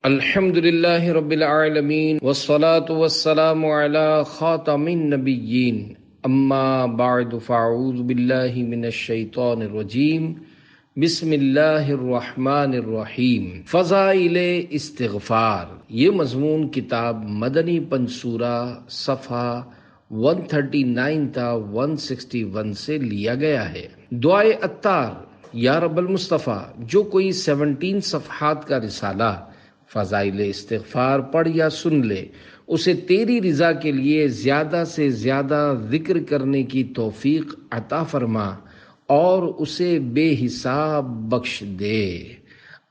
الحمد للہ رب العالمین والصلاة والسلام علی خاتم النبیین اما بعد فاعوذ باللہ من الشیطان الرجیم بسم اللہ الرحمن الرحیم۔ فضائل استغفار، یہ مضمون کتاب مدنی پنصورہ صفحہ 139 تا 161 سے لیا گیا ہے۔ دعائے عطار، یا رب المصطفیٰ، جو کوئی 17 صفحات کا رسالہ فضائل استغفار پڑھ یا سن لے، اسے تیری رضا کے لیے زیادہ سے زیادہ ذکر کرنے کی توفیق عطا فرما اور اسے بے حساب بخش دے۔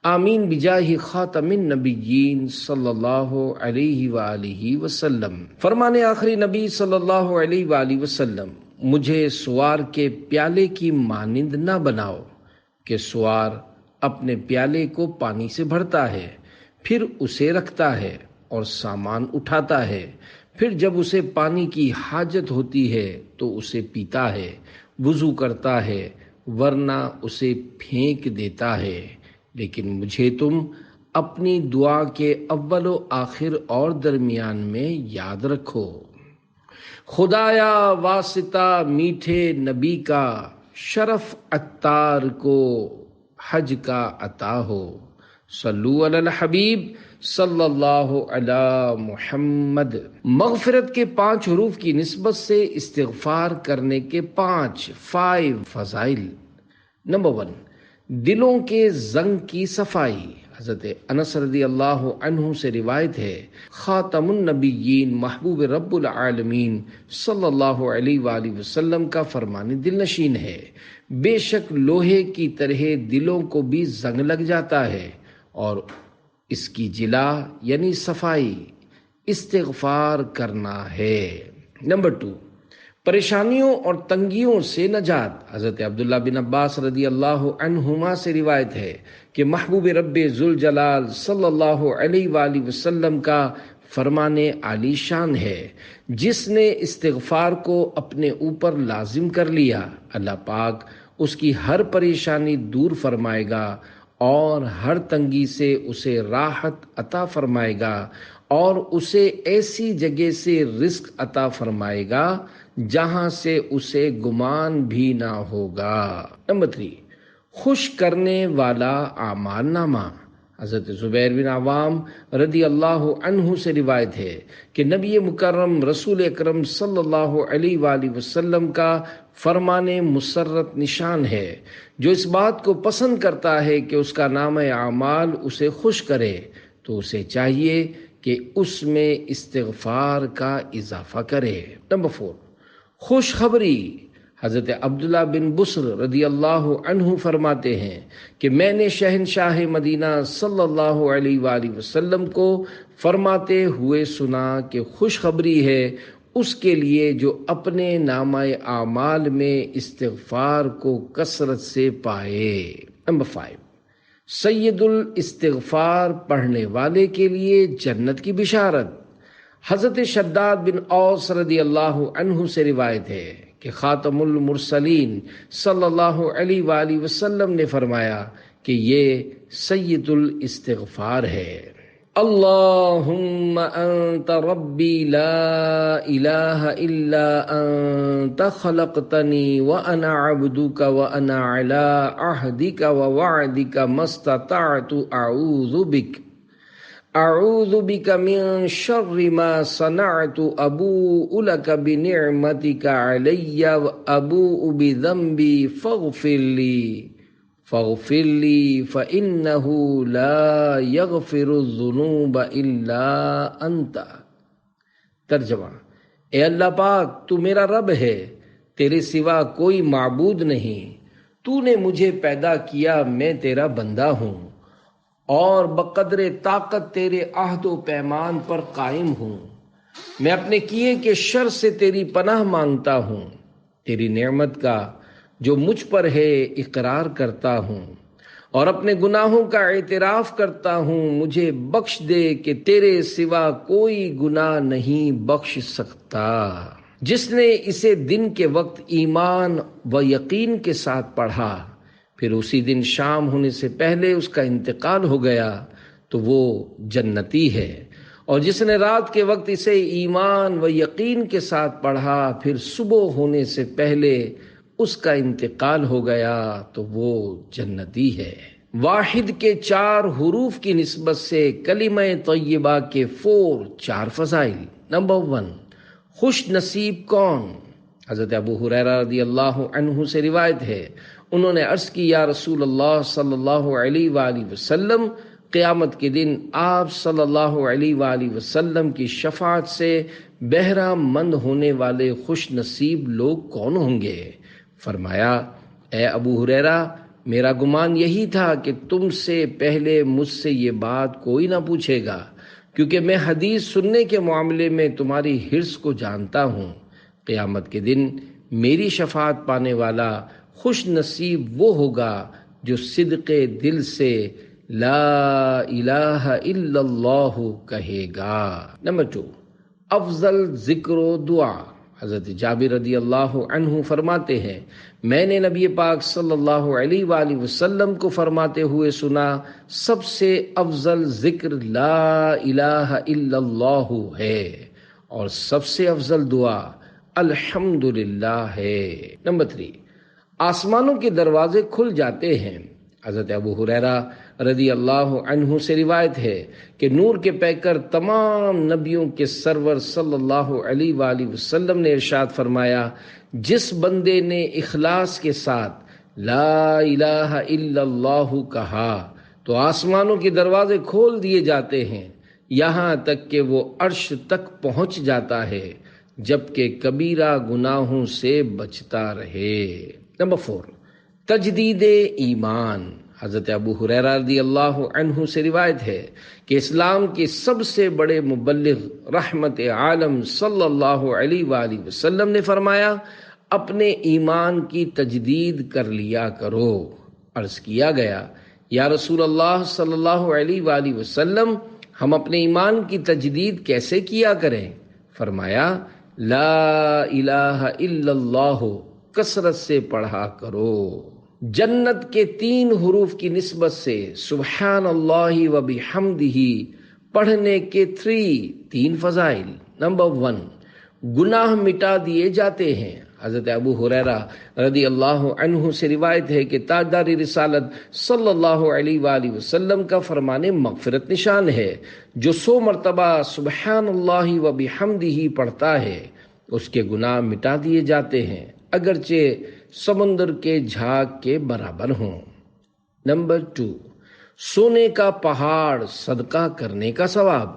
آمین بجاہ خاتم النبیین صلی اللہ علیہ وآلہ وسلم۔ فرمان آخری نبی صلی اللہ علیہ وآلہ وسلم، مجھے سوار کے پیالے کی مانند نہ بناؤ کہ سوار اپنے پیالے کو پانی سے بھرتا ہے، پھر اسے رکھتا ہے اور سامان اٹھاتا ہے، پھر جب اسے پانی کی حاجت ہوتی ہے تو اسے پیتا ہے، وضو کرتا ہے، ورنہ اسے پھینک دیتا ہے۔ لیکن مجھے تم اپنی دعا کے اول و آخر اور درمیان میں یاد رکھو۔ خدایا واسطہ میٹھے نبی کا، شرف عطار کو حج کا عطا ہو۔ صلو علی الحبیب صلی اللہ علی محمد۔ مغفرت کے 5 حروف کی نسبت سے استغفار کرنے کے 5 فضائل۔ نمبر 1، دلوں کے زنگ کی صفائی۔ حضرت انس رضی اللہ عنہ سے روایت ہے، خاتم النبیین محبوب رب العالمین صلی اللہ علیہ وآلہ وسلم کا فرمان دل نشین ہے، بے شک لوہے کی طرح دلوں کو بھی زنگ لگ جاتا ہے اور اس کی جلا یعنی صفائی استغفار کرنا ہے۔ نمبر 2، پریشانیوں اور تنگیوں سے نجات۔ حضرت عبداللہ بن عباس رضی اللہ عنہما سے روایت ہے کہ محبوب رب ذوالجلال صلی اللہ علیہ وآلہ وسلم کا فرمان عالی شان ہے، جس نے استغفار کو اپنے اوپر لازم کر لیا، اللہ پاک اس کی ہر پریشانی دور فرمائے گا اور ہر تنگی سے اسے راحت عطا فرمائے گا اور اسے ایسی جگہ سے رزق عطا فرمائے گا جہاں سے اسے گمان بھی نہ ہوگا۔ نمبر 3، خوش کرنے والا اعمال نامہ۔ حضرت زبیر بن عوام رضی اللہ عنہ سے روایت ہے کہ نبی مکرم رسول اکرم صلی اللہ علیہ وآلہ وسلم کا فرمان مسرت نشان ہے، جو اس بات کو پسند کرتا ہے کہ اس کا نامہ اعمال اسے خوش کرے تو اسے چاہیے کہ اس میں استغفار کا اضافہ کرے۔ نمبر 4، خوشخبری۔ حضرت عبداللہ بن بسر رضی اللہ عنہ فرماتے ہیں کہ میں نے شہنشاہ مدینہ صلی اللہ علیہ وآلہ وسلم کو فرماتے ہوئے سنا کہ خوشخبری ہے اس کے لیے جو اپنے نامہ اعمال میں استغفار کو کثرت سے پائے۔ نمبر 5، سید الاستغفار پڑھنے والے کے لیے جنت کی بشارت۔ حضرت شداد بن اوس رضی اللہ عنہ سے روایت ہے کہ خاتم المرسلین صلی اللہ علیہ وآلہ وسلم نے فرمایا کہ یہ سید الاستغفار ہے۔ اللہم انت ربی لا الہ الا انت خلقتنی وانا عبدک وانا علی عہدک ووعدک ما استطعت اعوذ بک من شر ما صنعت ابوء لک بنعمتک علی وابوء بذنبی فاغفر لی فإنہ لا یغفر الذنوب الا انت۔ ترجمہ، اے اللہ پاک، تو میرا رب ہے، تیرے سوا کوئی معبود نہیں، تو نے مجھے پیدا کیا، میں تیرا بندہ ہوں اور بقدر طاقت تیرے عہد و پیمان پر قائم ہوں۔ میں اپنے کیے کے شر سے تیری پناہ مانگتا ہوں، تیری نعمت کا جو مجھ پر ہے اقرار کرتا ہوں اور اپنے گناہوں کا اعتراف کرتا ہوں۔ مجھے بخش دے کہ تیرے سوا کوئی گناہ نہیں بخش سکتا۔ جس نے اسے دن کے وقت ایمان و یقین کے ساتھ پڑھا، پھر اسی دن شام ہونے سے پہلے اس کا انتقال ہو گیا، تو وہ جنتی ہے، اور جس نے رات کے وقت اسے ایمان و یقین کے ساتھ پڑھا پھر صبح ہونے سے پہلے اس کا انتقال ہو گیا تو وہ جنتی ہے۔ واحد کے 4 حروف کی نسبت سے کلمہ طیبہ کے 4 فضائل۔ نمبر 1، خوش نصیب کون؟ حضرت ابو ہریرہ رضی اللہ عنہ سے روایت ہے، انہوں نے عرض کی، یا رسول اللہ صلی اللہ علیہ وآلہ وسلم، قیامت کے دن آپ صلی اللہ علیہ وآلہ وسلم کی شفاعت سے بہرہ مند ہونے والے خوش نصیب لوگ کون ہوں گے؟ فرمایا، اے ابو ہریرہ، میرا گمان یہی تھا کہ تم سے پہلے مجھ سے یہ بات کوئی نہ پوچھے گا، کیونکہ میں حدیث سننے کے معاملے میں تمہاری حرص کو جانتا ہوں۔ قیامت کے دن میری شفاعت پانے والا خوش نصیب وہ ہوگا جو صدق دل سے لا الہ الا اللہ کہے گا۔ نمبر 2، افضل ذکر و دعا۔ حضرت جابر رضی اللہ عنہ فرماتے ہیں، میں نے نبی پاک صلی اللہ علیہ وآلہ وسلم کو فرماتے ہوئے سنا، سب سے افضل ذکر لا الہ الا اللہ ہے، اور سب سے افضل دعا الحمدللہ ہے۔ نمبر 3، آسمانوں کے دروازے کھل جاتے ہیں۔ حضرت ابو ہریرہ رضی اللہ عنہ سے روایت ہے کہ نور کے پیکر تمام نبیوں کے سرور صلی اللہ علیہ وآلہ وسلم نے ارشاد فرمایا، جس بندے نے اخلاص کے ساتھ لا الہ الا اللہ کہا تو آسمانوں کے دروازے کھول دیے جاتے ہیں، یہاں تک کہ وہ عرش تک پہنچ جاتا ہے، جبکہ کبیرہ گناہوں سے بچتا رہے۔ نمبر 4، تجدید ایمان۔ حضرت ابو ہریرہ رضی اللہ عنہ سے روایت ہے کہ اسلام کے سب سے بڑے مبلغ رحمت عالم صلی اللہ علیہ وآلہ وسلم نے فرمایا، اپنے ایمان کی تجدید کر لیا کرو۔ عرض کیا گیا، یا رسول اللہ صلی اللہ علیہ وآلہ وسلم، ہم اپنے ایمان کی تجدید کیسے کیا کریں؟ فرمایا، لا الہ الا اللہ کثرت سے پڑھا کرو۔ جنت کے 3 حروف کی نسبت سے سبحان اللہ و بحمدہ پڑھنے کے 3 فضائل۔ نمبر 1، گناہ مٹا دیے جاتے ہیں۔ حضرت ابو ہریرہ رضی اللہ عنہ سے روایت ہے کہ تاجدار رسالت صلی اللہ علیہ وآلہ وسلم کا فرمان مغفرت نشان ہے، جو 100 مرتبہ سبحان اللہ و بحمدہ پڑھتا ہے اس کے گناہ مٹا دیے جاتے ہیں، اگرچہ سمندر کے جھاگ کے برابر ہوں۔ نمبر 2، سونے کا پہاڑ صدقہ کرنے کا ثواب۔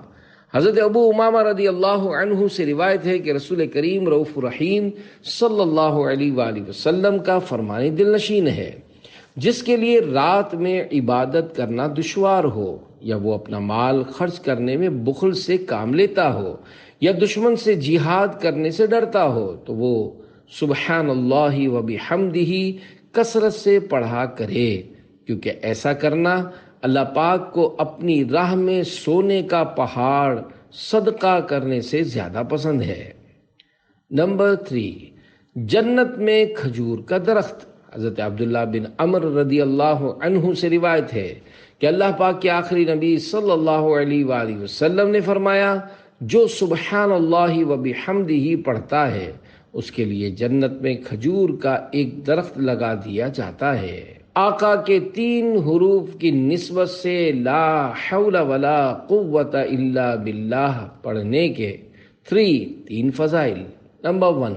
حضرت ابو امامہ رضی اللہ عنہ سے روایت ہے کہ رسول کریم رؤوف الرحیم صلی اللہ علیہ وآلہ وسلم کا فرمان دل نشین ہے، جس کے لیے رات میں عبادت کرنا دشوار ہو، یا وہ اپنا مال خرچ کرنے میں بخل سے کام لیتا ہو، یا دشمن سے جہاد کرنے سے ڈرتا ہو، تو وہ سبحان اللہ و بحمدہ کثرت سے پڑھا کرے، کیونکہ ایسا کرنا اللہ پاک کو اپنی راہ میں سونے کا پہاڑ صدقہ کرنے سے زیادہ پسند ہے۔ نمبر 3، جنت میں کھجور کا درخت۔ حضرت عبداللہ بن عمر رضی اللہ عنہ سے روایت ہے کہ اللہ پاک کے آخری نبی صلی اللہ علیہ وآلہ وسلم نے فرمایا، جو سبحان اللہ و بحمدہ پڑھتا ہے اس کے لیے جنت میں کھجور کا ایک درخت لگا دیا جاتا ہے۔ آقا کے 3 حروف کی نسبت سے لا حول ولا قوت الا باللہ پڑھنے کے 3 فضائل۔ نمبر 1،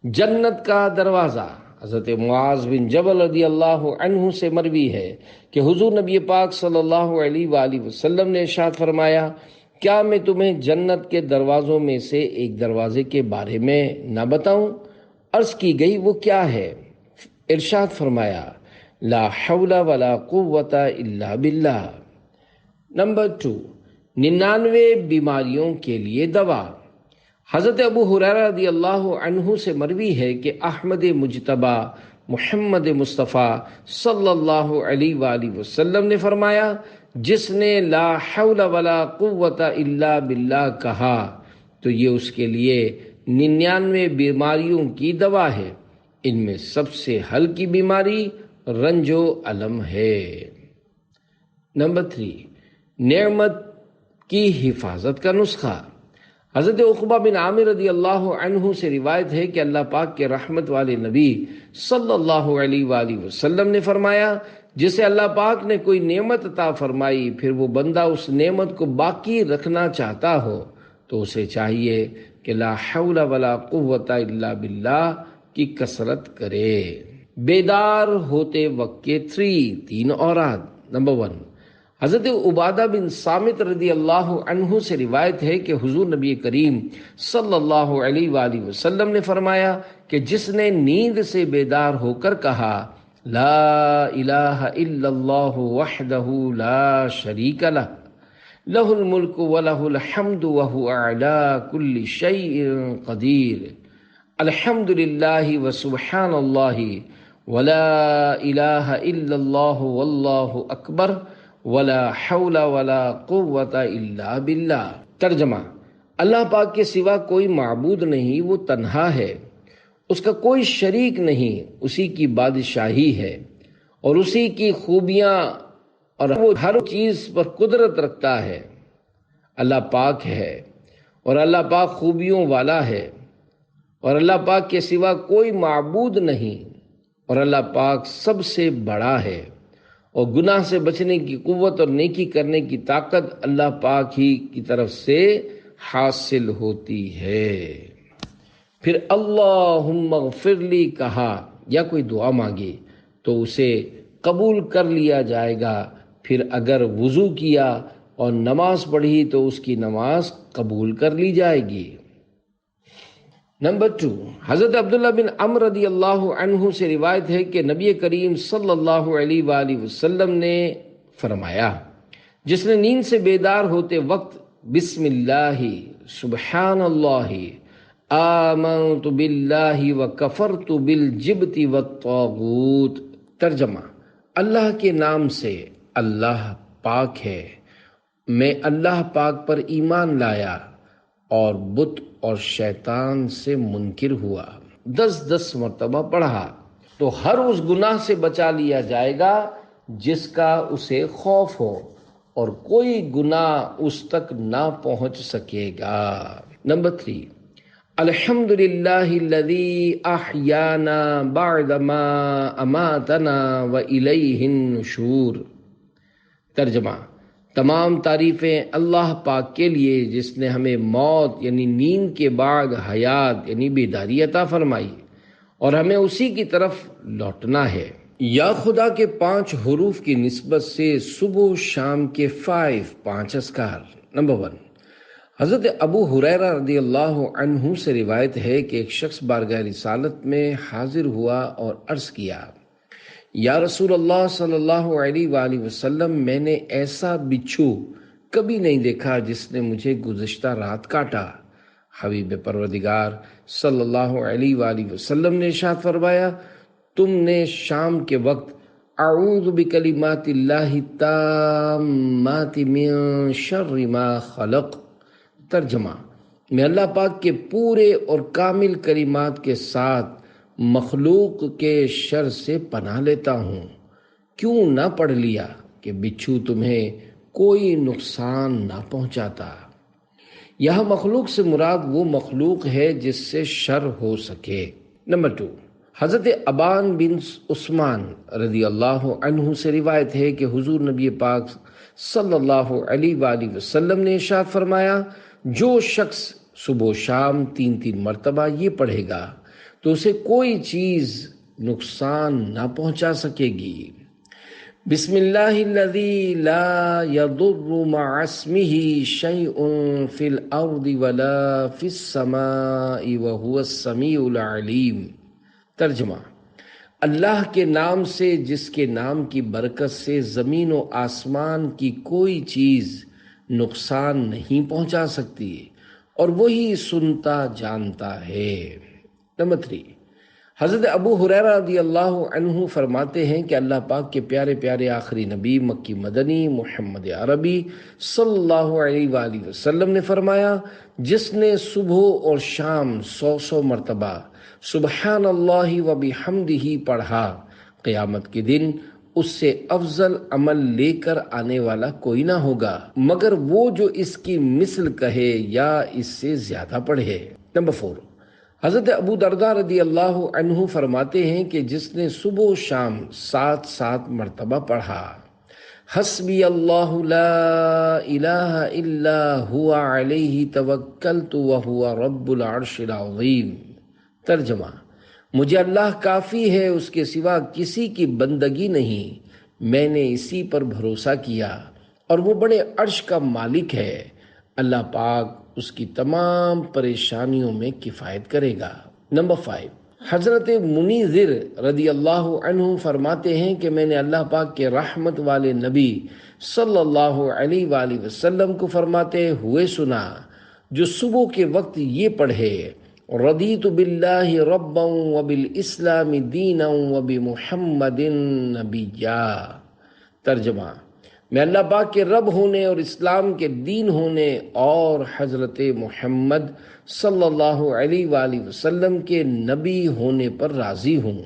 جنت کا دروازہ۔ حضرت معاذ بن جبل رضی اللہ عنہ سے مروی ہے کہ حضور نبی پاک صلی اللہ علیہ وآلہ وسلم نے ارشاد فرمایا، کیا میں تمہیں جنت کے دروازوں میں سے ایک دروازے کے بارے میں نہ بتاؤں؟ عرض کی گئی، وہ کیا ہے؟ ارشاد فرمایا، لا حول ولا قوت الا باللہ۔ نمبر 2، 99 بیماریوں کے لیے دوا۔ حضرت ابو ہریرہ رضی اللہ عنہ سے مروی ہے کہ احمد مجتبی محمد مصطفیٰ صلی اللہ علیہ وآلہ وسلم نے فرمایا، جس نے لا حول ولا قوت الا باللہ کہا تو یہ اس کے لیے 99 بیماریوں کی دوا ہے، ان میں سب سے ہلکی بیماری رنج و الم ہے۔ نمبر 3، نعمت کی حفاظت کا نسخہ۔ حضرت عقبہ بن عامر رضی اللہ عنہ سے روایت ہے کہ اللہ پاک کے رحمت والے نبی صلی اللہ علیہ وآلہ وسلم نے فرمایا، جسے اللہ پاک نے کوئی نعمت عطا فرمائی پھر وہ بندہ اس نعمت کو باقی رکھنا چاہتا ہو تو اسے چاہیے کہ لا حول ولا قوت الا باللہ کی کثرت کرے۔ بیدار ہوتے وقت کے تین اوراد۔ نمبر 1، حضرت عبادہ بن صامت رضی اللہ عنہ سے روایت ہے کہ حضور نبی کریم صلی اللہ علیہ وآلہ وسلم نے فرمایا کہ جس نے نیند سے بیدار ہو کر کہا لا الہ الا اللہ وحدہ لا شریک لہ لہ الملک ولہ الحمد وہو اعلی کل شیء قدیر، الحمد للہ وسبحان اللہ ولا الہ الا اللہ واللہ اکبر ولا حول ولا قوت الا باللہ۔ ترجمہ: اللہ پاک کے سوا کوئی معبود نہیں، وہ تنہا ہے، اس کا کوئی شریک نہیں، اسی کی بادشاہی ہے اور اسی کی خوبیاں اور وہ ہر چیز پر قدرت رکھتا ہے۔ اللہ پاک ہے اور اللہ پاک خوبیوں والا ہے اور اللہ پاک کے سوا کوئی معبود نہیں اور اللہ پاک سب سے بڑا ہے اور گناہ سے بچنے کی قوت اور نیکی کرنے کی طاقت اللہ پاک ہی کی طرف سے حاصل ہوتی ہے۔ پھر اللہم اغفر لی کہا یا کوئی دعا مانگی تو اسے قبول کر لیا جائے گا، پھر اگر وضو کیا اور نماز پڑھی تو اس کی نماز قبول کر لی جائے گی۔ نمبر 2، حضرت عبداللہ بن عمر رضی اللہ عنہ سے روایت ہے کہ نبی کریم صلی اللہ علیہ وآلہ وسلم نے فرمایا، جس نے نیند سے بیدار ہوتے وقت بسم اللہ سبحان اللہ آمنت باللہ وکفرت بالجبت والطاغوت۔ ترجمہ: اللہ کے نام سے، اللہ پاک ہے، میں اللہ پاک پر ایمان لایا اور بت اور شیطان سے منکر ہوا۔ 10 مرتبہ پڑھا تو ہر اس گناہ سے بچا لیا جائے گا جس کا اسے خوف ہو اور کوئی گناہ اس تک نہ پہنچ سکے گا۔ نمبر 3، الحمد للہ الذی احیانا بعدما اماتنا والیہ النشور۔ ترجمہ: تمام تعریفیں اللہ پاک کے لیے جس نے ہمیں موت یعنی نیند کے بعد حیات یعنی بیداری عطا فرمائی اور ہمیں اسی کی طرف لوٹنا ہے۔ یا خدا کے 5 حروف کی نسبت سے صبح و شام کے 5 اذکار۔ نمبر 1، حضرت ابو ہریرہ رضی اللہ عنہ سے روایت ہے کہ ایک شخص بارگاہ رسالت میں حاضر ہوا اور عرض کیا، یا رسول اللہ صلی اللہ علیہ وآلہ وسلم، میں نے ایسا بچھو کبھی نہیں دیکھا جس نے مجھے گزشتہ رات کاٹا۔ حبیب پروردگار صلی اللہ علیہ وآلہ وسلم نے ارشاد فرمایا، تم نے شام کے وقت اعوذ بکلمات اللہ التامات من شر ما خلق۔ ترجمہ: میں اللہ پاک کے پورے اور کامل کلمات کے ساتھ مخلوق کے شر سے پناہ لیتا ہوں۔ کیوں نہ پڑھ لیا کہ بچھو تمہیں کوئی نقصان نہ پہنچاتا۔ یہاں مخلوق سے مراد وہ مخلوق ہے جس سے شر ہو سکے۔ نمبر 2، حضرت ابان بن عثمان رضی اللہ عنہ سے روایت ہے کہ حضور نبی پاک صلی اللہ علیہ وآلہ وسلم نے ارشاد فرمایا، جو شخص صبح و شام 3 مرتبہ یہ پڑھے گا تو اسے کوئی چیز نقصان نہ پہنچا سکے گی۔ بسم اللہ الذی لا یضر مع اسمہ شیء فی الارض ولا فی السماء وہو السمیع العلیم۔ ترجمہ: اللہ کے نام سے جس کے نام کی برکت سے زمین و آسمان کی کوئی چیز نقصان نہیں پہنچا سکتی اور وہی سنتا جانتا ہے۔ نمبر 3، حضرت ابو ہریرہ رضی اللہ عنہ فرماتے ہیں کہ اللہ پاک کے پیارے پیارے آخری نبی مکی مدنی محمد عربی صلی اللہ علیہ وآلہ وسلم نے فرمایا، جس نے صبح اور شام 100 مرتبہ سبحان اللہ و بحمدہ پڑھا، قیامت کے دن اس سے افضل عمل لے کر آنے والا کوئی نہ ہوگا مگر وہ جو اس کی مثل کہے یا اس سے زیادہ پڑھے۔ نمبر 4، حضرت ابو درداء رضی اللہ عنہ فرماتے ہیں کہ جس نے صبح و شام 7 مرتبہ پڑھا حسبی اللہ لا الہ الا ہوا علیہ توکلت وہو رب العرش العظیم۔ ترجمہ: مجھے اللہ کافی ہے، اس کے سوا کسی کی بندگی نہیں، میں نے اسی پر بھروسہ کیا اور وہ بڑے عرش کا مالک ہے، اللہ پاک اس کی تمام پریشانیوں میں کفایت کرے گا۔ نمبر 5، حضرت منیذر رضی اللہ عنہ فرماتے ہیں کہ میں نے اللہ پاک کے رحمت والے نبی صلی اللہ علیہ وآلہ وسلم کو فرماتے ہوئے سنا جو صبح کے وقت یہ پڑھے رضیت باللہ ربا وبالاسلام دینا وبمحمد نبیا۔ ترجمہ: میں اللہ پاک کے رب ہونے اور اسلام کے دین ہونے اور حضرت محمد صلی اللہ علیہ وآلہ وسلم کے نبی ہونے پر راضی ہوں،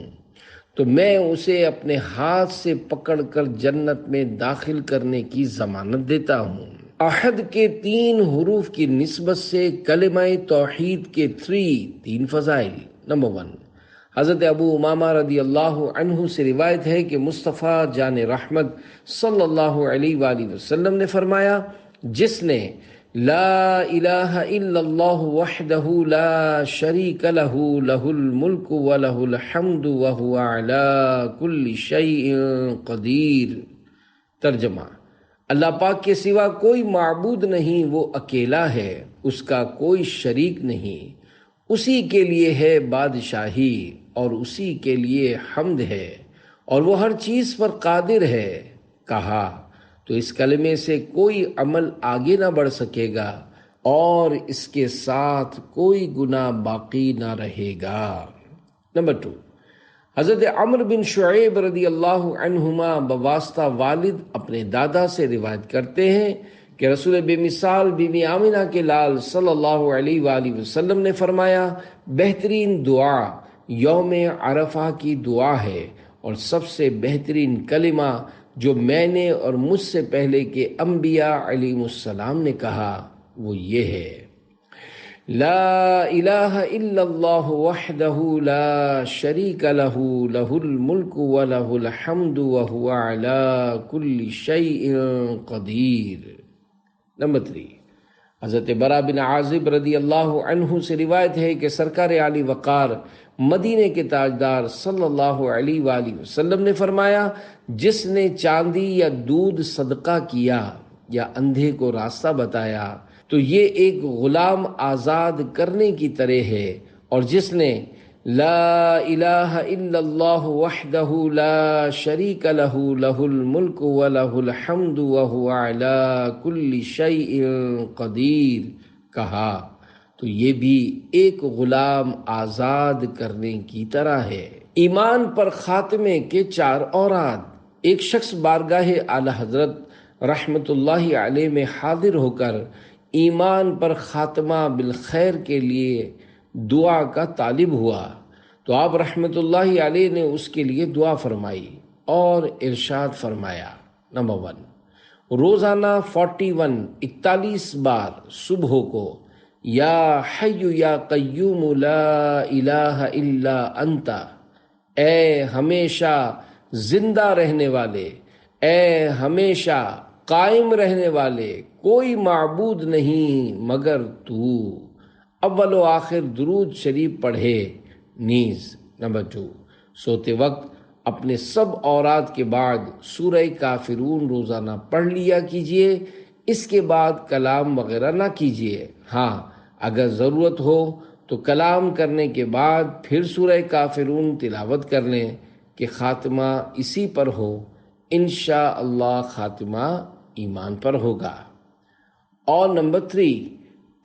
تو میں اسے اپنے ہاتھ سے پکڑ کر جنت میں داخل کرنے کی ضمانت دیتا ہوں۔ احد کے 3 حروف کی نسبت سے کلمہ توحید کے 3 فضائل۔ نمبر 1، حضرت ابو امامہ رضی اللہ عنہ سے روایت ہے کہ مصطفیٰ جان رحمت صلی اللہ علیہ وآلہ وسلم نے فرمایا جس نے لا الہ الا اللہ وحدہ لا شریک لہ لہ الملک ولہ الحمد وہو علی کل شیء قدیر۔ ترجمہ: اللہ پاک کے سوا کوئی معبود نہیں، وہ اکیلا ہے، اس کا کوئی شریک نہیں، اسی کے لیے ہے بادشاہی اور اسی کے لیے حمد ہے اور وہ ہر چیز پر قادر ہے۔ کہا تو اس کلمے سے کوئی عمل آگے نہ بڑھ سکے گا اور اس کے ساتھ کوئی گناہ باقی نہ رہے گا۔ نمبر 2، حضرت عمرو بن شعیب رضی اللہ عنہما بواسطہ والد اپنے دادا سے روایت کرتے ہیں کہ رسول بے مثال بی بی آمنہ کے لال صلی اللہ علیہ وآلہ وسلم نے فرمایا بہترین دعا یوم عرفہ کی دعا ہے اور سب سے بہترین کلمہ جو میں نے اور مجھ سے پہلے کے انبیاء علیہ السلام نے کہا وہ یہ ہے لا الہ الا اللہ وحدہ لا شریک لہ لہ الملک ولہ الحمد وہو علی کل شیء قدیر۔ نمبر 3، حضرت برا بن عازب رضی اللہ عنہ سے روایت ہے کہ سرکار علی وقار مدینے کے تاجدار صلی اللہ علیہ وآلہ وسلم نے فرمایا جس نے چاندی یا دودھ صدقہ کیا یا اندھے کو راستہ بتایا تو یہ ایک غلام آزاد کرنے کی طرح ہے، اور جس نے لا الہ الا اللہ وحدہ لا شریک لہ لہ الملک ولہ الحمد وہو علی کل شیء قدیر کہا تو یہ بھی ایک غلام آزاد کرنے کی طرح ہے۔ ایمان پر خاتمے کے 4 اوراد۔ ایک شخص بارگاہ اعلی حضرت رحمت اللہ علیہ میں حاضر ہو کر ایمان پر خاتمہ بالخیر کے لیے دعا کا طالب ہوا تو آپ رحمت اللہ علیہ نے اس کے لیے دعا فرمائی اور ارشاد فرمایا نمبر 1، روزانہ 41 بار صبح کو یا حی یا قیوم لا الہ الا انت، اے ہمیشہ زندہ رہنے والے، اے ہمیشہ قائم رہنے والے، کوئی معبود نہیں مگر تو، اول و آخر درود شریف پڑھے نیز۔ نمبر 2، سوتے وقت اپنے سب اوراد کے بعد سورہ کافرون روزانہ پڑھ لیا کیجئے، اس کے بعد کلام وغیرہ نہ کیجئے۔ ہاں اگر ضرورت ہو تو کلام کرنے کے بعد پھر سورہ کافرون تلاوت کر لیں کہ خاتمہ اسی پر ہو، انشاءاللہ خاتمہ ایمان پر ہوگا۔ اور نمبر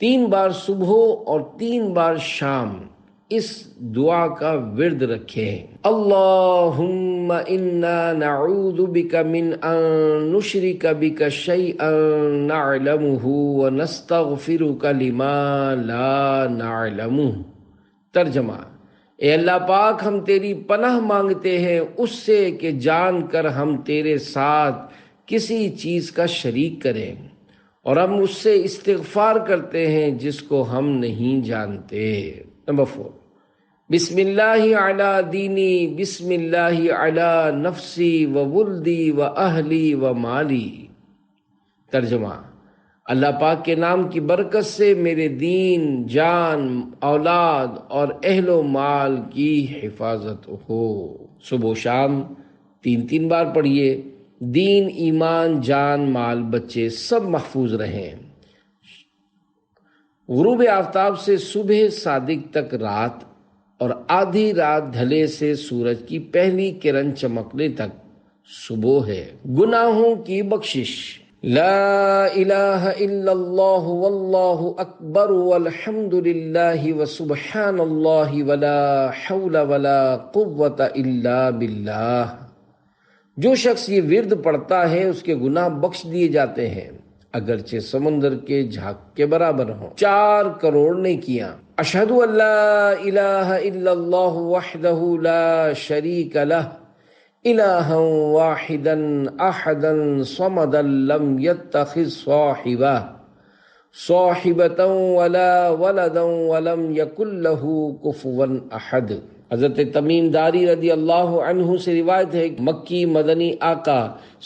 3 بار صبح اور 3 بار شام اس دعا کا ورد رکھیں۔ اللہم انا نعوذ بک من ان نشرک بک شیئا نعلمہ ونستغفرک لما لا نعلمہ۔ ترجمہ: اے اللہ پاک، ہم تیری پناہ مانگتے ہیں اس سے کہ جان کر ہم تیرے ساتھ کسی چیز کا شریک کریں، اور ہم اس سے استغفار کرتے ہیں جس کو ہم نہیں جانتے۔ نمبر 4، بسم اللہ علی دینی، بسم اللہ علی نفسی و ولدی و اہلی و مالی۔ ترجمہ: اللہ پاک کے نام کی برکت سے میرے دین، جان، اولاد اور اہل و مال کی حفاظت ہو۔ صبح و شام 3 بار پڑھیے۔ دین، ایمان، جان، مال، بچے سب محفوظ رہیں۔ غروب آفتاب سے صبح صادق تک رات، اور آدھی رات ڈھلے سے سورج کی پہلی کرن چمکنے تک صبح ہے۔ گناہوں کی بخشش۔ لا الہ الا اللہ واللہ اکبر والحمد للہ وسبحان اللہ ولا حول ولا قوت الا باللہ۔ جو شخص یہ ورد پڑھتا ہے اس کے گناہ بخش دیے جاتے ہیں، اگرچہ سمندر کے جھاگ کے برابر ہوں۔ 4 کروڑ نیکیاں۔ اشہد ان لا الہ الا اللہ وحدہ لا شریک لہ الہا واحدا احدا صمدا لم يتخذ صاحبۃ ولا ولدا ولم یکن لہ کفوا احد۔ حضرت تمیم داری رضی اللہ عنہ سے روایت ہے، مکی مدنی آقا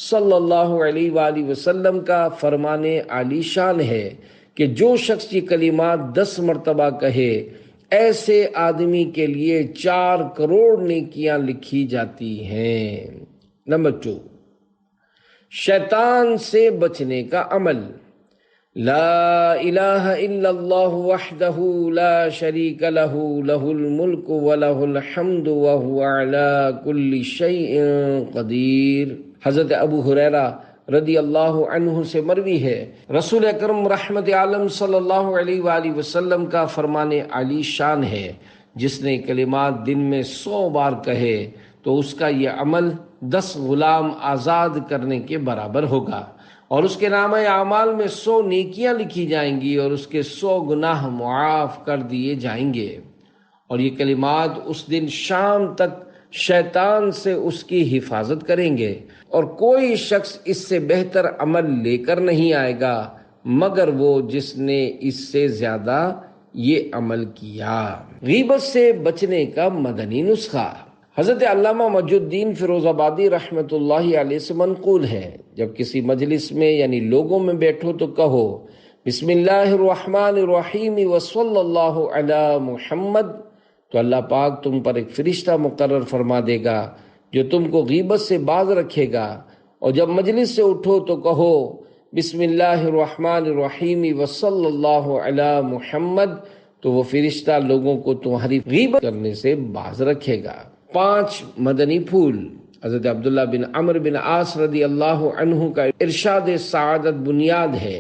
صلی اللہ علیہ وآلہ وسلم کا فرمان عالی شان ہے کہ جو شخص یہ کلمات 10 مرتبہ کہے، ایسے آدمی کے لیے 4 کروڑ نیکیاں لکھی جاتی ہیں۔ نمبر 2، شیطان سے بچنے کا عمل۔ لا الہ الا اللہ وحدہ لا شریک لہ، لہ الملک ولہ الحمد وہو علی کل شیء قدیر۔ حضرت ابو ہریرہ رضی اللہ عنہ سے مروی ہے، رسول اکرم رحمت عالم صلی اللہ علیہ وآلہ وسلم کا فرمان عالی شان ہے، جس نے کلمات دن میں 100 بار کہے تو اس کا یہ عمل 10 غلام آزاد کرنے کے برابر ہوگا، اور اس کے نامہ اعمال میں 100 نیکیاں لکھی جائیں گی، اور اس کے 100 گناہ معاف کر دیے جائیں گے۔ اور یہ کلمات اس دن شام تک شیطان سے اس کی حفاظت کریں گے، اور کوئی شخص اس سے بہتر عمل لے کر نہیں آئے گا مگر وہ جس نے اس سے زیادہ یہ عمل کیا۔ غیبت سے بچنے کا مدنی نسخہ۔ حضرت علامہ مجد الدین فیروز آبادی رحمۃ اللہ علیہ سے منقول ہے، جب کسی مجلس میں یعنی لوگوں میں بیٹھو تو کہو بسم اللہ الرحمن الرحیم وصلی اللہ علی محمد، تو اللہ پاک تم پر ایک فرشتہ مقرر فرما دے گا جو تم کو غیبت سے باز رکھے گا۔ اور جب مجلس سے اٹھو تو کہو بسم اللہ الرحمن الرحیم وصلی اللہ علی محمد، تو وہ فرشتہ لوگوں کو تمہاری غیبت کرنے سے باز رکھے گا۔ 5 مدنی پھول۔ حضرت عبداللہ بن عمرو بن عاص رضی اللہ عنہ کا ارشاد سعادت بنیاد ہے،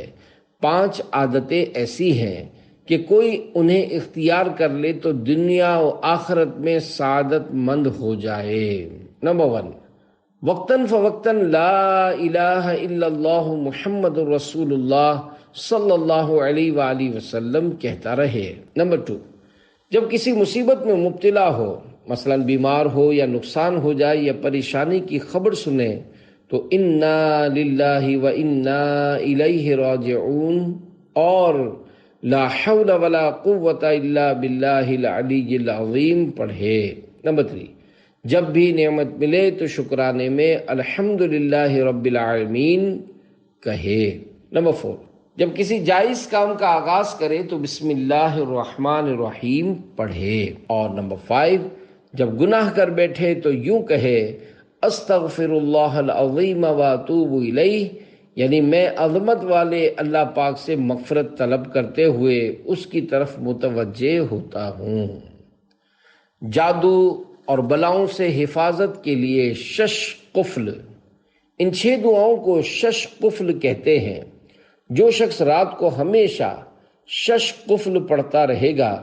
5 عادتیں ایسی ہیں کہ کوئی انہیں اختیار کر لے تو دنیا و آخرت میں سعادت مند ہو جائے۔ نمبر 1، وقتاً فوقتاً لا الہ الا اللہ محمد رسول اللہ صلی اللہ علیہ وآلہ وسلم کہتا رہے۔ نمبر 2، جب کسی مصیبت میں مبتلا ہو، مثلا بیمار ہو یا نقصان ہو جائے یا پریشانی کی خبر سنے، تو انا للہ و انا الیہ راجعون اور لا حول ولا قوت الا باللہ العلی العظیم پڑھے۔ نمبر 3، جب بھی نعمت ملے تو شکرانے میں الحمدللہ رب العالمین کہے۔ نمبر 4، جب کسی جائز کام کا آغاز کرے تو بسم اللہ الرحمن الرحیم پڑھے۔ اور نمبر 5، جب گناہ کر بیٹھے تو یوں کہے استغفر اللہ العظیم واتوب الیہ، یعنی میں عظمت والے اللہ پاک سے مغفرت طلب کرتے ہوئے اس کی طرف متوجہ ہوتا ہوں۔ جادو اور بلاؤں سے حفاظت کے لیے 6 قفل۔ ان 6 دعاؤں کو 6 قفل کہتے ہیں۔ جو شخص رات کو ہمیشہ 6 قفل پڑھتا رہے گا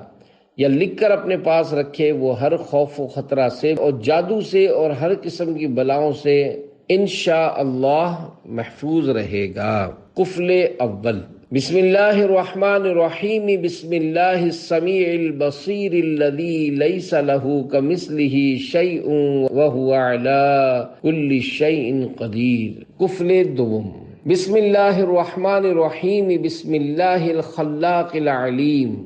یا لکھ کر اپنے پاس رکھے، وہ ہر خوف و خطرہ سے اور جادو سے اور ہر قسم کی بلاؤں سے انشاءاللہ محفوظ رہے گا۔ قفل اول، بسم اللہ الرحمن الرحیم بسم اللہ السمیع البصیر الذی لیس لہ کمثلہ شیء وہو علی کل شیء قدیر۔ قفل دوم۔ بسم اللہ الرحمن الرحیم بسم اللہ الخلاق العلیم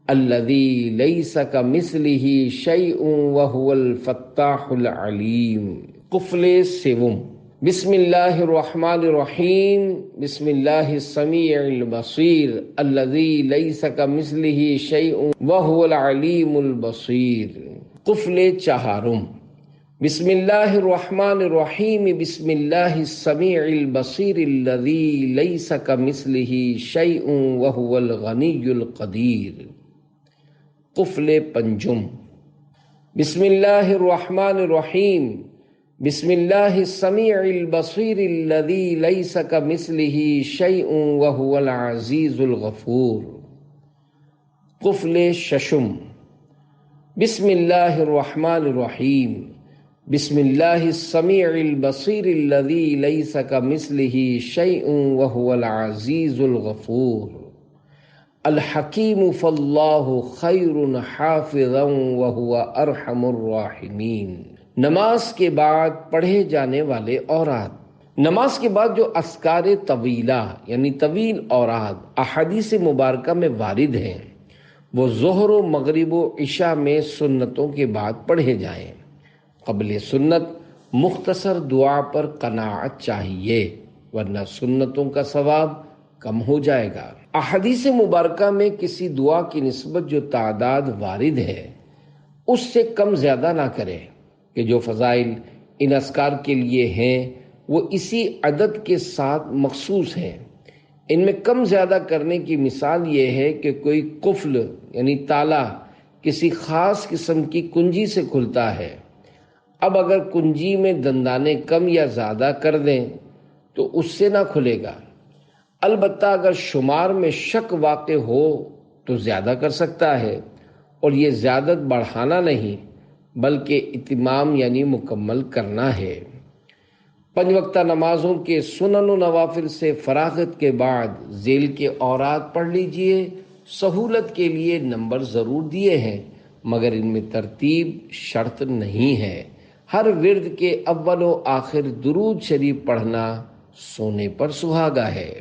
الذی لیس کمثلہ شیء وہو الفتاح العلیم۔ قفل سوم۔ بسم اللہ الرحمن الرحیم بسم اللہ السمیع البصیر الذی لیس کمثلہ شیء وہو العلیم البصیر۔ قفل چہارم۔ بسم اللہ الرحمن الرحیم بسم اللہ السمیع البصیر الذی لیس کمثلہ شیء وہو الغنی القدیر۔ قفل پنجم۔ بسم اللہ الرحمن الرحیم بسم اللہ السمیع البصیر الذی لیس کمثلہ شیء وہو العزیز الغفور۔ قفل ششم۔ بسم اللہ الرحمن الرحیم بسم اللہ السمیع البصیر الذی لیس کمثلہ شیء وہو العزیز الغفور۔ الحکیم فاللہ خیر حافظا وہو ارحم الراحمین۔ نماز کے بعد پڑھے جانے والے اوراد۔ نماز کے بعد جو اذکار طویلہ یعنی طویل اوراد احادیث مبارکہ میں وارد ہیں وہ ظہر و مغرب و عشاء میں سنتوں کے بعد پڑھے جائیں۔ قبل سنت مختصر دعا پر قناعت چاہیے ورنہ سنتوں کا ثواب کم ہو جائے گا۔ احادیث مبارکہ میں کسی دعا کی نسبت جو تعداد وارد ہے اس سے کم زیادہ نہ کرے کہ جو فضائل ان اذکار کے لیے ہیں وہ اسی عدد کے ساتھ مخصوص ہیں۔ ان میں کم زیادہ کرنے کی مثال یہ ہے کہ کوئی قفل یعنی تالا کسی خاص قسم کی کنجی سے کھلتا ہے۔ اب اگر کنجی میں دندانے کم یا زیادہ کر دیں تو اس سے نہ کھلے گا۔ البتہ اگر شمار میں شک واقع ہو تو زیادہ کر سکتا ہے، اور یہ زیادت بڑھانا نہیں بلکہ اتمام یعنی مکمل کرنا ہے۔ 5 وقتہ نمازوں کے سنن و نوافل سے فراغت کے بعد ذیل کے اوراد پڑھ لیجئے۔ سہولت کے لیے نمبر ضرور دیے ہیں مگر ان میں ترتیب شرط نہیں ہے۔ ہر ورد کے اول و آخر درود شریف پڑھنا سونے پر سہاگا ہے۔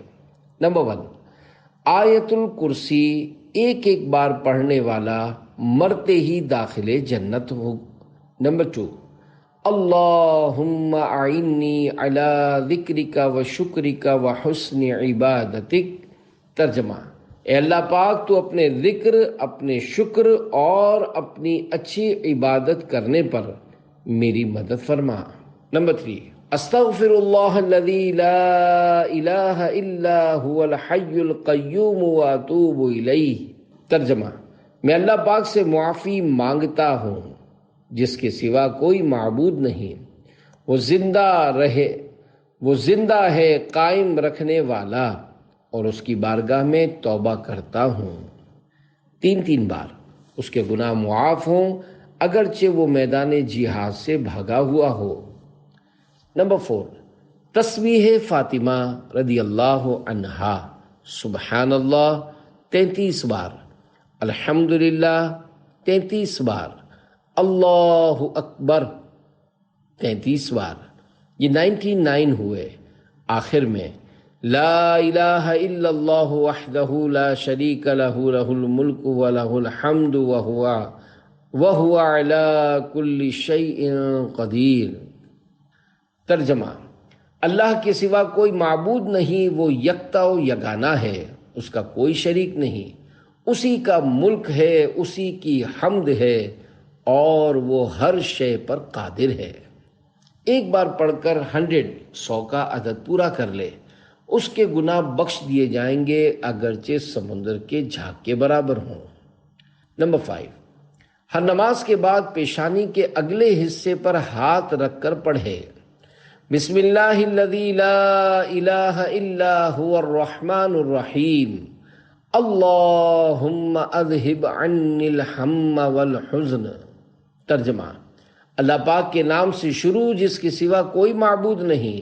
نمبر 1، آیت الکرسی ایک بار پڑھنے والا مرتے ہی داخل جنت ہو۔ نمبر 2، اللہم اعنی علی ذکرک و شکرک و حسن عبادتک۔ ترجمہ: اے اللہ پاک تو اپنے ذکر، اپنے شکر اور اپنی اچھی عبادت کرنے پر میری مدد فرما۔ نمبر 3، استغفر اللہ الذی لا الہ الا هو الحی القیوم واتوب الیہ۔ ترجمہ: میں اللہ پاک سے معافی مانگتا ہوں جس کے سوا کوئی معبود نہیں، وہ زندہ ہے قائم رکھنے والا، اور اس کی بارگاہ میں توبہ کرتا ہوں۔ 3 بار اس کے گناہ معاف ہوں اگرچہ وہ میدان جہاد سے بھاگا ہوا ہو۔ نمبر 4، تسبیح فاطمہ رضی اللہ عنہا سبحان اللہ 33 بار، الحمدللہ 33 بار، اللہ اکبر 33 بار۔ یہ 99 ہوئے۔ آخر میں لا الہ الا اللہ وحدہ لا شریک لہ لہ الملک و لہ الحمد وہو علی کل شیء قدیر۔ ترجمہ: اللہ کے سوا کوئی معبود نہیں، وہ یکتا و یگانہ ہے، اس کا کوئی شریک نہیں، اسی کا ملک ہے، اسی کی حمد ہے اور وہ ہر شے پر قادر ہے۔ ایک بار پڑھ کر 100 کا عدد پورا کر لے، اس کے گناہ بخش دیے جائیں گے اگرچہ سمندر کے جھاگ کے برابر ہوں۔ نمبر 5، ہر نماز کے بعد پیشانی کے اگلے حصے پر ہاتھ رکھ کر پڑھے۔ بسم اللہ الذی لا الہ الا هو الرحمن الرحیم اللہم اذہب عنی الہم والحزن۔ ترجمہ: اللہ پاک کے نام سے شروع جس کے سوا کوئی معبود نہیں،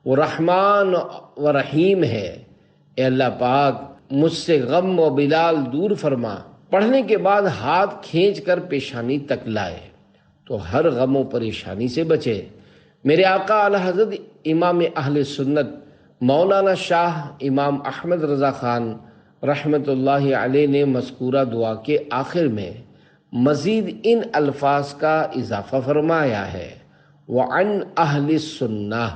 وہ رحمان و رحیم ہے۔ اے اللہ پاک مجھ سے غم و بلال دور فرما۔ پڑھنے کے بعد ہاتھ کھینچ کر پیشانی تک لائے تو ہر غم و پریشانی سے بچے۔ میرے آقا اعلی حضرت امام اہل سنت مولانا شاہ امام احمد رضا خان رحمۃ اللہ علیہ نے مذکورہ دعا کے آخر میں مزید ان الفاظ کا اضافہ فرمایا ہے، وعن اہل سنہ،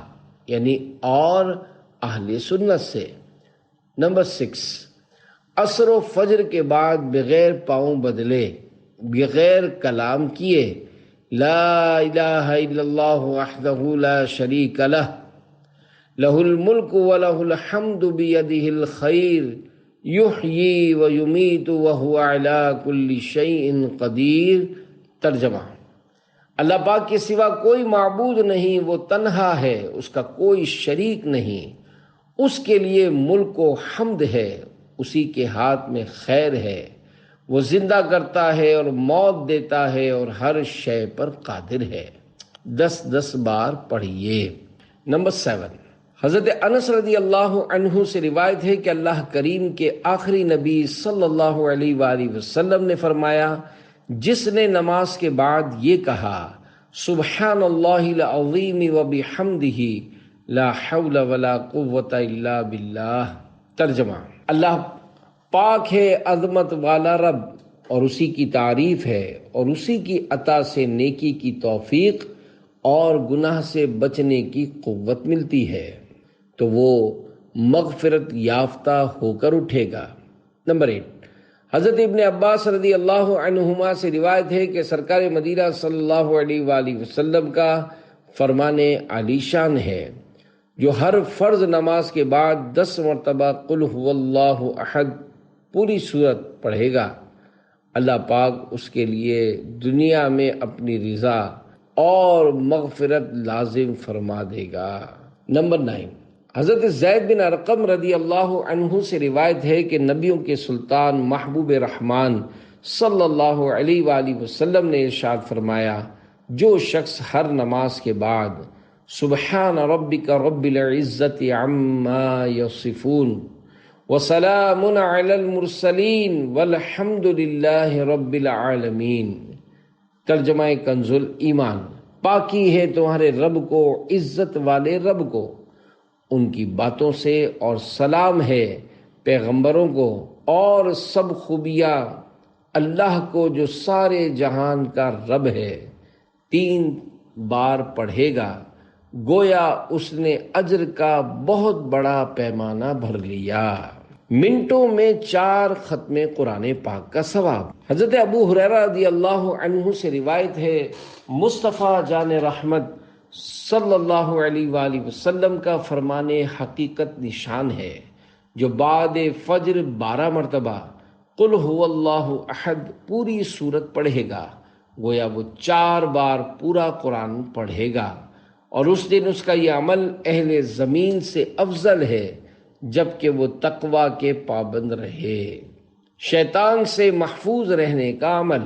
یعنی اور اہل سنت سے۔ نمبر 6، عصر و فجر کے بعد بغیر پاؤں بدلے، بغیر کلام کیے، لا الہ الا اللہ وحدہ لا شریک لہ، لہ الملک ولہ الحمد بیدہ الخیر، یحیی و یمیت وہو علی کل شیء قدیر۔ ترجمہ: اللہ پاک کے سوا کوئی معبود نہیں، وہ تنہا ہے، اس کا کوئی شریک نہیں، اس کے لیے ملک و حمد ہے، اسی کے ہاتھ میں خیر ہے، وہ زندہ کرتا ہے اور موت دیتا ہے اور ہر شے پر قادر ہے۔ 10 بار پڑھیے۔ نمبر 7، حضرت انس رضی اللہ عنہ سے روایت ہے کہ اللہ کریم کے آخری نبی صلی اللہ علیہ وآلہ وسلم نے فرمایا، جس نے نماز کے بعد یہ کہا، سبحان اللہ العظیم وبحمدہ لا حول ولا قوة الا باللہ۔ ترجمہ: اللہ پاک ہے، عظمت والا رب، اور اسی کی تعریف ہے اور اسی کی عطا سے نیکی کی توفیق اور گناہ سے بچنے کی قوت ملتی ہے تو وہ مغفرت یافتہ ہو کر اٹھے گا۔ نمبر 8، حضرت ابن عباس رضی اللہ عنہما سے روایت ہے کہ سرکار مدینہ صلی اللہ علیہ وآلہ وسلم کا فرمان عالی شان ہے، جو ہر فرض نماز کے بعد 10 مرتبہ قل هو اللہ احد پوری سورت پڑھے گا، اللہ پاک اس کے لیے دنیا میں اپنی رضا اور مغفرت لازم فرما دے گا۔ نمبر 9، حضرت زید بن ارقم رضی اللہ عنہ سے روایت ہے کہ نبیوں کے سلطان محبوب رحمان صلی اللہ علیہ وآلہ وسلم نے ارشاد فرمایا، جو شخص ہر نماز کے بعد سبحان ربک رب العزت عما یصفون وسلام علی المرسلین والحمد للہ رب العالمین۔ ترجمہ کنز ایمان: پاکی ہے تمہارے رب کو، عزت والے رب کو، ان کی باتوں سے، اور سلام ہے پیغمبروں کو، اور سب خوبیاں اللہ کو جو سارے جہان کا رب ہے۔ 3 بار پڑھے گا، گویا اس نے اجر کا بہت بڑا پیمانہ بھر لیا۔ منٹوں میں 4 ختم قرآن پاک کا ثواب۔ حضرت ابو ہریرہ رضی اللہ عنہ سے روایت ہے، مصطفیٰ جان رحمت صلی اللہ علیہ وآلہ وسلم کا فرمان حقیقت نشان ہے، جو بعد فجر 12 مرتبہ قل هو اللہ احد پوری سورت پڑھے گا، گویا وہ 4 بار پورا قرآن پڑھے گا، اور اس دن اس کا یہ عمل اہل زمین سے افضل ہے جبکہ وہ تقوی کے پابند رہے۔ شیطان سے محفوظ رہنے کا عمل۔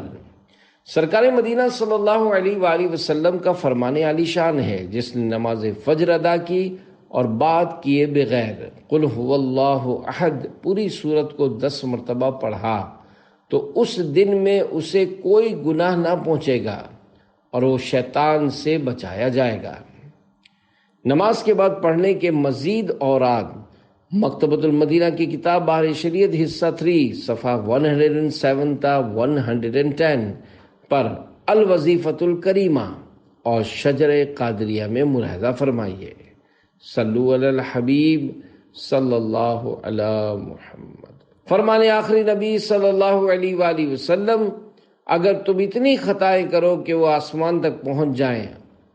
سرکار مدینہ صلی اللہ علیہ وآلہ وسلم کا فرمان عالی شان ہے، جس نے نماز فجر ادا کی اور بات کیے بغیر قل هو اللہ احد پوری سورت کو 10 مرتبہ پڑھا تو اس دن میں اسے کوئی گناہ نہ پہنچے گا اور وہ شیطان سے بچایا جائے گا۔ نماز کے بعد پڑھنے کے مزید اوراد مکتبۃ المدینہ کی کتاب بحر شریعت حصہ 3 صفحہ 107 تا 110 پر الوظیفۃ الکریمہ اور شجر قادریہ میں ملاحظہ فرمائیے۔ صلو علی الحبیب صلی اللہ علی محمد۔ فرمان آخری نبی صلی اللہ علیہ وآلہ وسلم، اگر تم اتنی خطائیں کرو کہ وہ آسمان تک پہنچ جائیں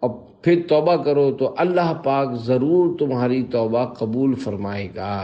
اور پھر توبہ کرو تو اللہ پاک ضرور تمہاری توبہ قبول فرمائے گا۔